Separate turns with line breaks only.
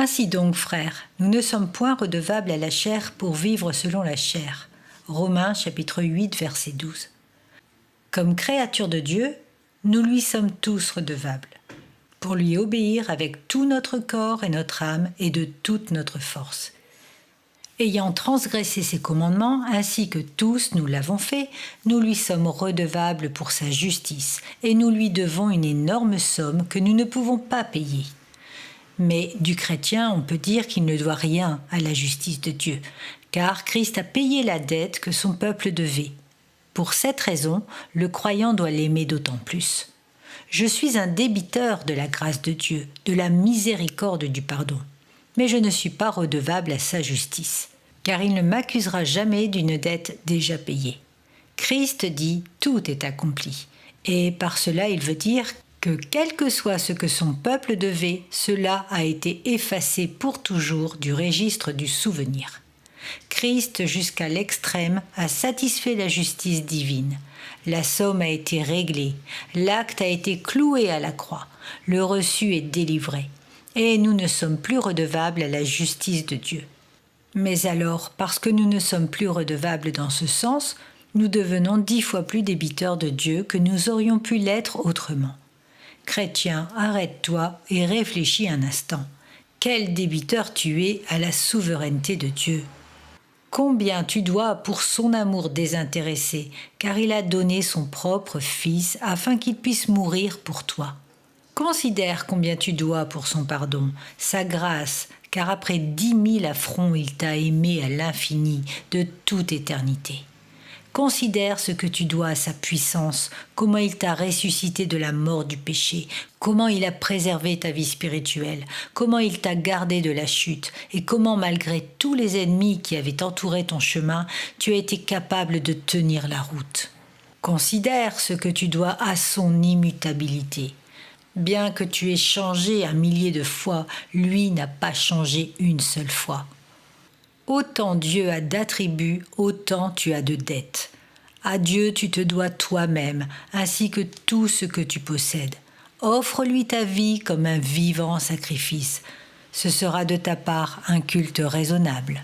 Ainsi donc, frères, nous ne sommes point redevables à la chair pour vivre selon la chair. Romains chapitre 8, verset 12. Comme créatures de Dieu, nous lui sommes tous redevables, pour lui obéir avec tout notre corps et notre âme et de toute notre force. Ayant transgressé ses commandements, ainsi que tous nous l'avons fait, nous lui sommes redevables pour sa justice, et nous lui devons une énorme somme que nous ne pouvons pas payer. Mais du chrétien, on peut dire qu'il ne doit rien à la justice de Dieu, car Christ a payé la dette que son peuple devait. Pour cette raison, le croyant doit l'aimer d'autant plus. Je suis un débiteur de la grâce de Dieu, de la miséricorde du pardon, mais je ne suis pas redevable à sa justice, car il ne m'accusera jamais d'une dette déjà payée. Christ dit « tout est accompli », et par cela il veut dire que quel que soit ce que son peuple devait, cela a été effacé pour toujours du registre du souvenir. Christ, jusqu'à l'extrême, a satisfait la justice divine. La somme a été réglée, l'acte a été cloué à la croix, le reçu est délivré, et nous ne sommes plus redevables à la justice de Dieu. Mais alors, parce que nous ne sommes plus redevables dans ce sens, nous devenons 10 fois plus débiteurs de Dieu que nous aurions pu l'être autrement. Chrétien, arrête-toi et réfléchis un instant. Quel débiteur tu es à la souveraineté de Dieu! Combien tu dois pour son amour désintéressé, car il a donné son propre Fils afin qu'il puisse mourir pour toi. Considère combien tu dois pour son pardon, sa grâce, car après 10 000 affronts, il t'a aimé à l'infini, de toute éternité. Considère ce que tu dois à sa puissance, comment il t'a ressuscité de la mort du péché, comment il a préservé ta vie spirituelle, comment il t'a gardé de la chute, et comment malgré tous les ennemis qui avaient entouré ton chemin, tu as été capable de tenir la route. Considère ce que tu dois à son immutabilité. Bien que tu aies changé 1 millier de fois, lui n'a pas changé une seule fois. Autant Dieu a d'attributs, autant tu as de dettes. À Dieu tu te dois toi-même, ainsi que tout ce que tu possèdes. Offre-lui ta vie comme un vivant sacrifice. Ce sera de ta part un culte raisonnable.